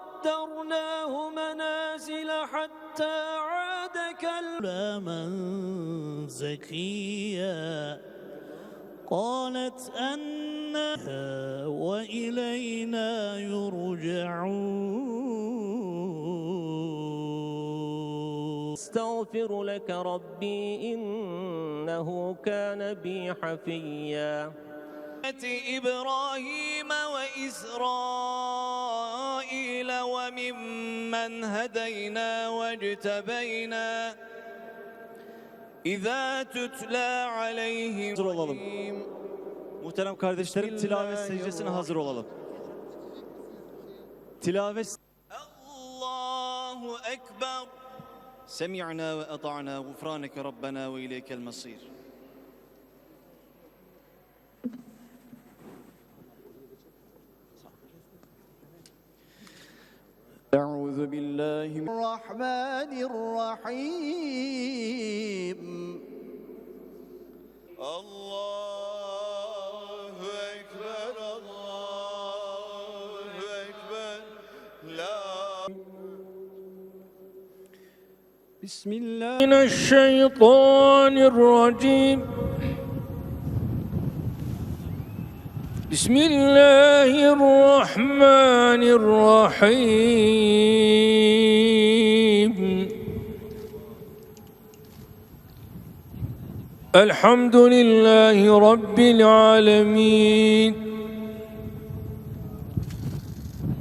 قدرناه منازل حتى عاد كالأمن زكيا قالت أنها وإلينا يرجعون استغفر لك ربي إنه كان بي حفيا إبراهيم وإسرائيل وممن هدينا واجتبينا إذا تتلى عليهم. Hazır olalım. Muhterem kardeşlerim, tilavet secdesine hazır olalım. Tilavet. Allahu Ekber. Semi'na ve ata'na gufraneke Rabbena ve ileykel masir. أعوذ بالله من الرحمن الرحيم. الله أكبر الله أكبر لا بسم الله من الشيطان الرجيم بسم الله الرحمن الرحيم الحمد لله رب العالمين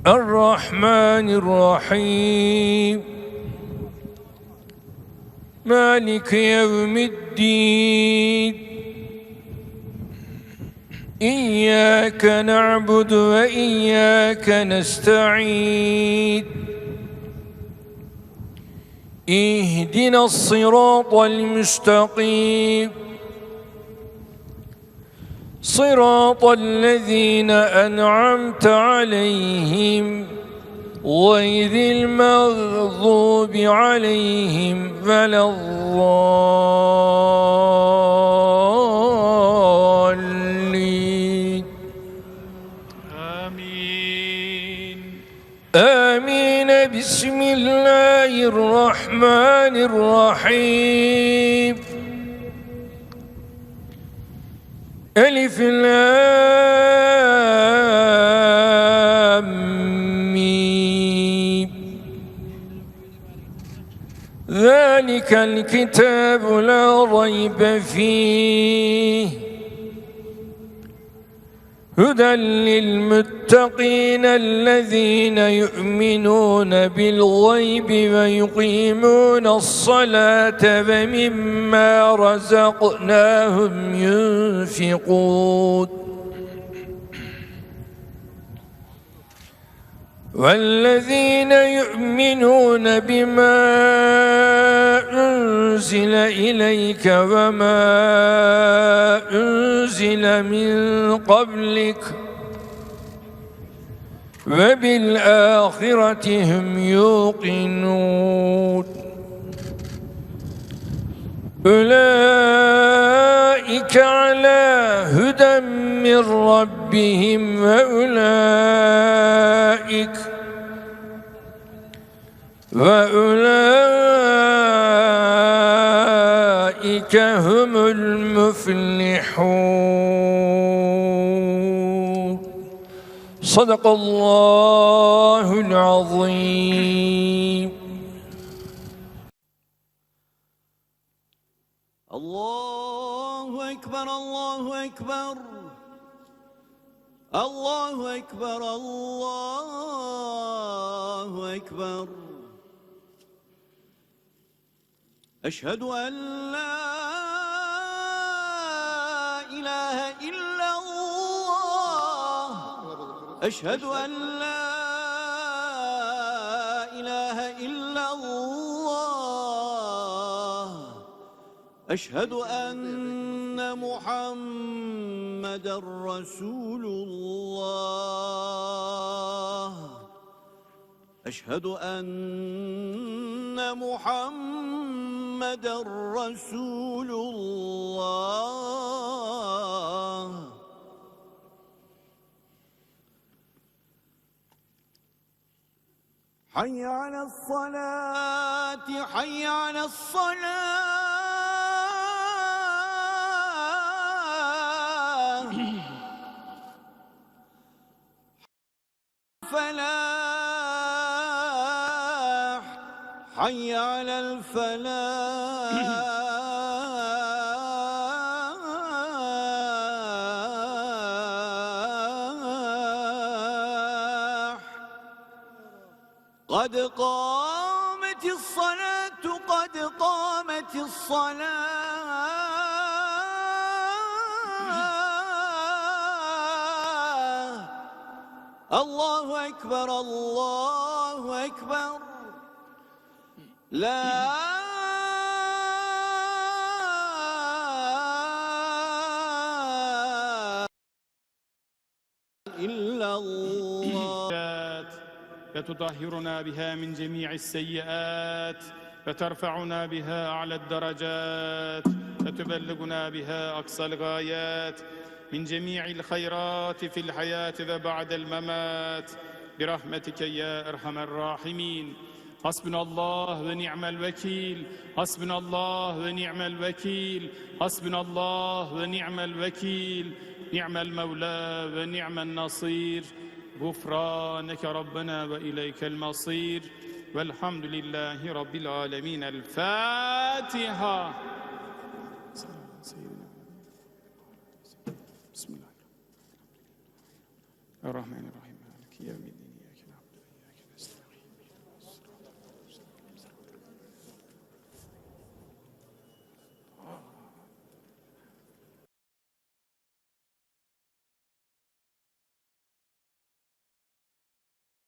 الرحمن الرحيم مالك يوم الدين إياك نعبد وإياك نستعين اهدنا الصراط المستقيم صراط الذين أنعمت عليهم غير المغضوب عليهم ولا الضالين آمين آمين بسم الله الرحمن الرحيم ألف لام ميم ذلك الكتاب لا ريب فيه هدى للمتقين الذين يؤمنون بالغيب ويقيمون الصلاة ومما رزقناهم ينفقون والذين يؤمنون بما أنزل إليك وما أنزل من قبلك وبالآخرة هم يوقنون أولئك على هدى من ربهم وأولئك هم المفلحون صدق الله العظيم. الله أكبر الله أكبر الله أكبر الله أكبر أشهد أن لا إله إلا الله أشهد أن لا إله إلا الله أشهد أن محمدًا رسول الله أشهد أن محمدًا رسول الله حي على الصلاة حي على الصلاة فلاح حي على الفلاح قد قامت الصلاة قد قامت الصلاة الله أكبر الله أكبر لا إلا الله فتطهرنا بها من جميع السيئات فترفعنا بها أعلى الدرجات فتبلغنا بها أقصى الغايات من جميع الخيرات في الحياة وبعد الممات برحمتك يا أرحم الراحمين. حسبنا الله ونعم الوكيل حسبنا الله ونعم الوكيل حسبنا الله ونعم الوكيل نعم المولى ونعم النصير غفرانك ربنا وإليك المصير والحمد لله رب العالمين. الفاتحة. بسم الله الرحمن الرحيم مالك يوم